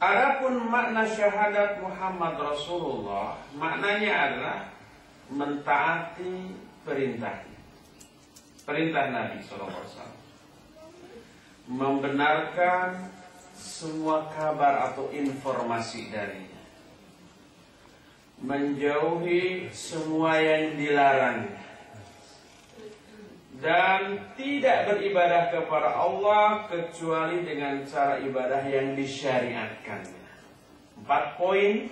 Adapun makna syahadat Muhammad Rasulullah, maknanya adalah mentaati perintah Nabi SAW, membenarkan semua kabar atau informasi darinya, menjauhi semua yang dilarangnya, dan tidak beribadah kepada Allah kecuali dengan cara ibadah yang disyariatkannya. 4 poin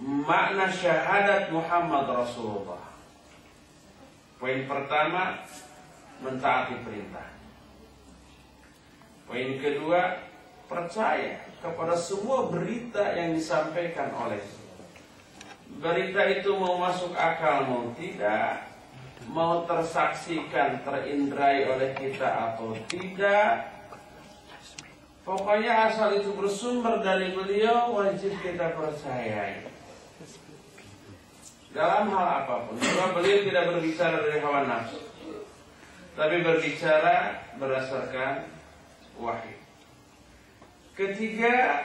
makna syahadat Muhammad Rasulullah. Poin pertama, mentaati perintah. Poin kedua, percaya kepada semua berita yang disampaikan olehnya. Berita itu mau masuk akal mau tidak, mau tersaksikan, terindrai oleh kita atau tidak, pokoknya asal itu bersumber dari beliau, wajib kita percayai dalam hal apapun. Sebab beliau tidak berbicara dari hawa nafsu, tapi berbicara berdasarkan wahyu. Ketiga,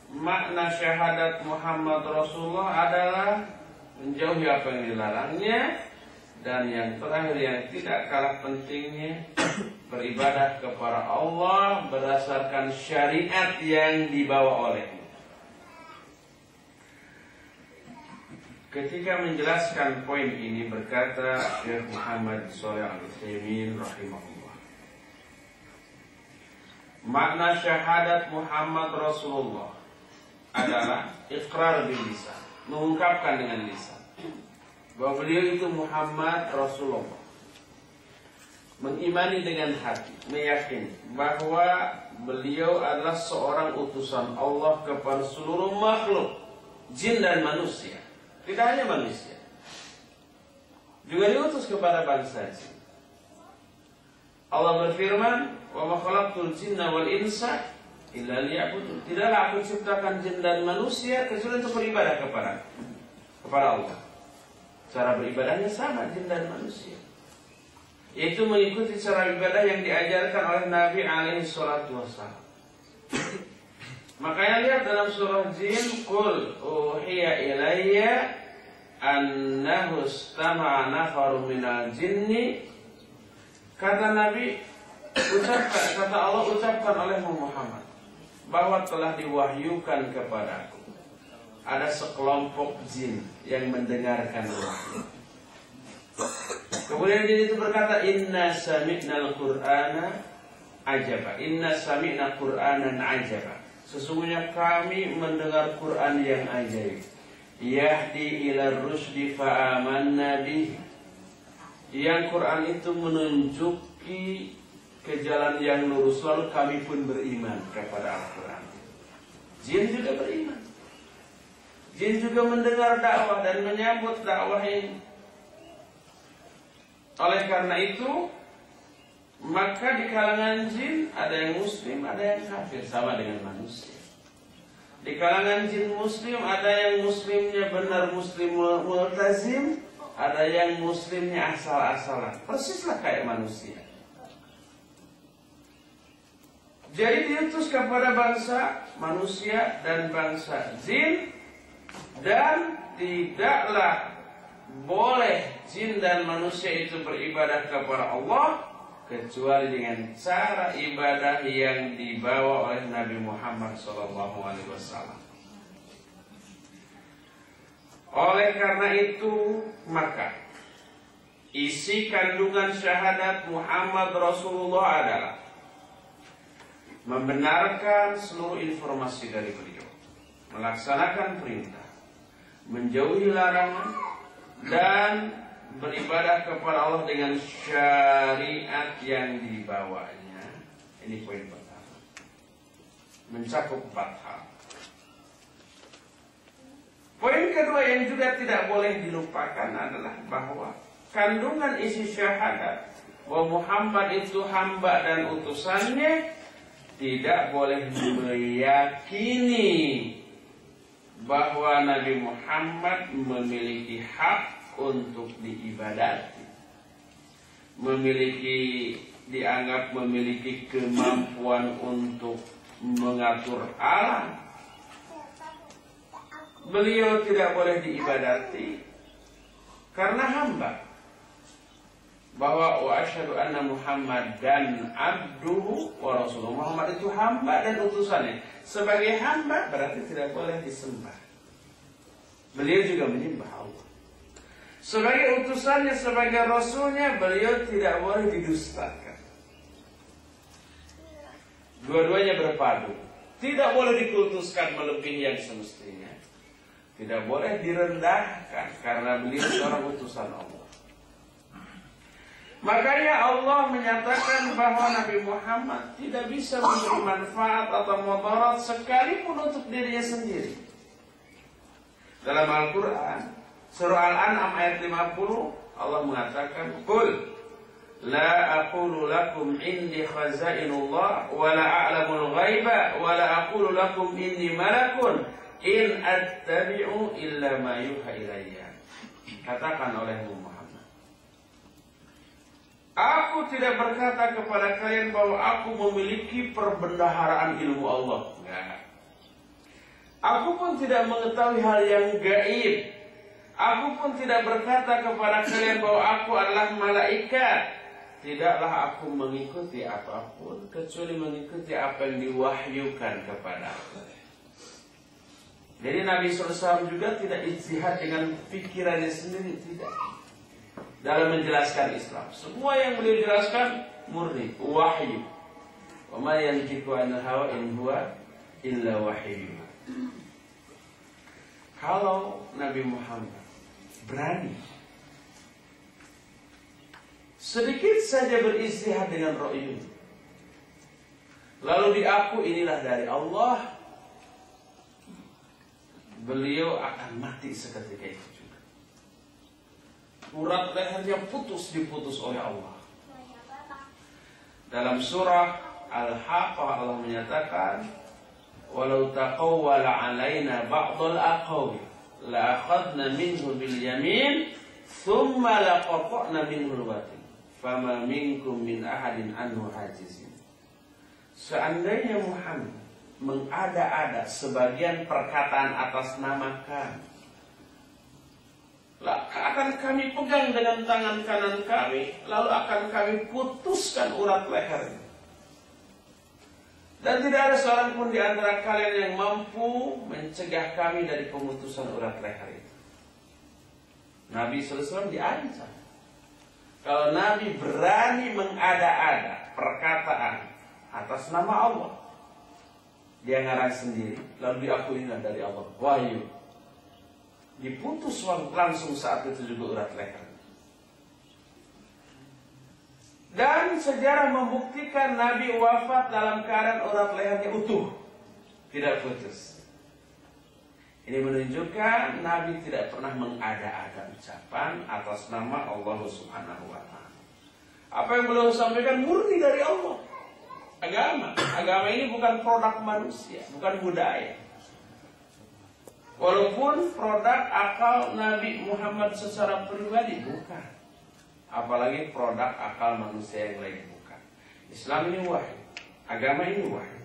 makna syahadat Muhammad Rasulullah adalah menjauhi apa yang dilarangnya. Dan yang terakhir yang tidak kalah pentingnya, beribadah kepada Allah berdasarkan syariat yang dibawa olehnya. Ketika menjelaskan poin ini, berkata Syekh Muhammad Shalih Al-Utsaimin rahimahullah, makna syahadat Muhammad Rasulullah adalah iqrar bil lisan, mengungkapkan dengan lisan bahwa beliau itu Muhammad Rasulullah, mengimani dengan hati, meyakini bahwa beliau adalah seorang utusan Allah kepada seluruh makhluk, jin dan manusia. Tidak hanya manusia, juga diutus kepada bangsa jin. Allah berfirman, "Wa ma khalaqtul jinna wal insa illa liya'budun." Tidaklah aku ciptakan jin dan manusia kecuali untuk beribadah kepada Allah. Cara beribadahnya sama jin dan manusia, yaitu mengikuti cara ibadah yang diajarkan oleh Nabi alaihi salatu wassalam. Makanya lihat dalam surah Jin, "Qul uhiya ilayya annahu istama'a nafarun minal jinni." Kata Nabi, kata Allah ucapkan oleh Muhammad bahwa telah diwahyukan kepadaku ada sekelompok jin yang mendengarkan wahyu. Kemudian jin itu berkata, "Inna sami'nal Qur'ana ajaba." Inna sami'na Qur'anan ajaba. Sesungguhnya kami mendengar Quran yang ajaib. Yahdi ila rusdi fa'amanna bihi. Yang Quran itu menunjuki ke jalan yang lurus, lalu kami pun beriman kepada Al-Quran. Jin juga beriman. Jin juga mendengar dakwah dan menyambut dakwah ini. Oleh karena itu, maka di kalangan jin ada yang muslim, ada yang kafir, sama dengan manusia. Di kalangan jin muslim ada yang muslimnya benar muslim multazim, ada yang muslimnya asal-asalan, persislah kayak manusia. Jadi diutus kepada bangsa manusia dan bangsa jin. Dan tidaklah boleh jin dan manusia itu beribadah kepada Allah kecuali dengan cara ibadah yang dibawa oleh Nabi Muhammad SAW. Oleh karena itu, maka isi kandungan syahadat Muhammad Rasulullah adalah membenarkan seluruh informasi dari beliau, melaksanakan perintah, menjauhi larangan, dan beribadah kepada Allah dengan syariat yang dibawanya. Ini poin pertama, mencakup 4 hal. Poin kedua yang juga tidak boleh dilupakan adalah bahwa kandungan isi syahadat bahwa Muhammad itu hamba dan utusannya tidak boleh meyakini bahwa Nabi Muhammad memiliki hak untuk diibadati, dianggap memiliki kemampuan untuk mengatur alam. Beliau tidak boleh diibadati karena hamba. Bahwa wa asyhadu anna Muhammadan abduhu wa rasuluhu. Muhammad itu hamba dan utusannya. Sebagai hamba berarti tidak boleh disembah. Beliau juga menyembah Allah. Sebagai utusannya, sebagai rasulnya, beliau tidak boleh didustakan. Dua-duanya berpadu. Tidak boleh dikultuskan melebihi yang semestinya. Tidak boleh direndahkan karena beliau seorang utusan Allah. Makanya Allah menyatakan bahwa Nabi Muhammad tidak bisa memberi manfaat atau mudarat sekalipun untuk dirinya sendiri. Dalam Al-Quran, surah Al-An'am ayat 50, Allah mengatakan, "Qul la aqulu lakum indi khazainullah wa la a'lamul ghaiba wa la aqulu lakum inni malakun in attabi'u illa ma yuha ilayya." Katakan oleh Muhammad, aku tidak berkata kepada kalian bahwa aku memiliki perbendaharaan ilmu Allah. Enggak. Aku pun tidak mengetahui hal yang gaib. Aku pun tidak berkata kepada kalian bahwa aku adalah malaikat. Tidaklah aku mengikuti apapun kecuali mengikuti apa yang diwahyukan kepada aku. Jadi Nabi SAW juga tidak ijtihad dengan pikirannya sendiri, tidak. Dalam menjelaskan Islam, semua yang beliau jelaskan murni wahyu. Wa ma yantiqu 'anil hawa in huwa illa wahyu. Kalau Nabi Muhammad berani sedikit saja beristihad dengan ra'yu, lalu diaku inilah dari Allah, beliau akan mati seketika itu. Urat lehernya diputus oleh Allah. Dalam surah Al-Haqqah Allah menyatakan, "Walau taqawwala 'alaina ba'dal aqawi la akhadna minhu bil yamin thumma laqata'na minhu al-watin fama minkum min ahadin anhu hajizin." Seandainya Muhammad mengada-ada sebagian perkataan atas nama kami, akan kami pegang dengan tangan kanan kami, lalu akan kami putuskan urat lehernya. Dan tidak ada seorang pun di antara kalian yang mampu mencegah kami dari pemutusan urat leher itu. Nabi SAW diancam. Kalau Nabi berani mengada-ada perkataan atas nama Allah, dia ngarang sendiri, lalu diakuinya dari Allah, wahyu, diputus langsung saat itu juga urat leher. Dan sejarah membuktikan Nabi wafat dalam keadaan urat lehernya utuh, tidak putus. Ini menunjukkan Nabi tidak pernah mengada-ada ucapan atas nama Allah Subhanahu wa Ta'ala. Apa yang beliau sampaikan murni dari Allah. Agama ini bukan produk manusia, bukan budaya. Walaupun produk akal Nabi Muhammad secara pribadi bukan, apalagi produk akal manusia yang lain bukan. Islam ini wahyu, agama ini wahyu.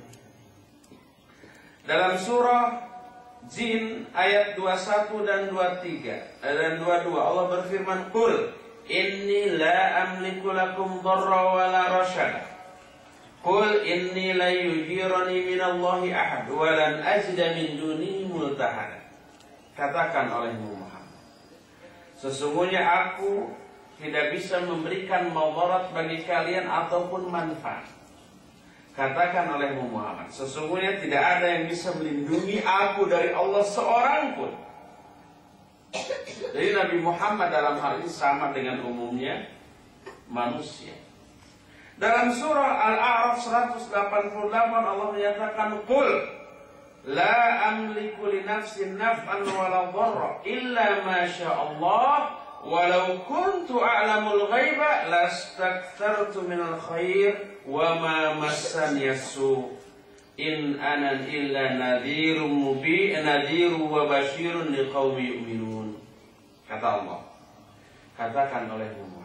Dalam surah Jin ayat 21 dan 23 dan 22 Allah berfirman, "Qul inni la amliku lakum dharra wa la rasyada. Qul inni la yujirani minallahi ahad wa lan ajida min dunihi multahada." Katakan oleh Muhammad, sesungguhnya aku tidak bisa memberikan madarat bagi kalian ataupun manfaat. Katakan oleh Muhammad, sesungguhnya tidak ada yang bisa melindungi aku dari Allah seorang pun. Jadi Nabi Muhammad dalam hal ini sama dengan umumnya manusia. Dalam surah Al-A'raf 188 Allah menyatakan, "Qul la amliku li nafsin naf'an wala dharra illa ma sya'allah walau kuntu a'lamul ghaiba lastakthartu minal khair wa ma massani as-su in ana illa nadhirun mubin nadhiru wa basyirun liqaumin yu'minun." Kata Allah, katakan oleh Muhammad,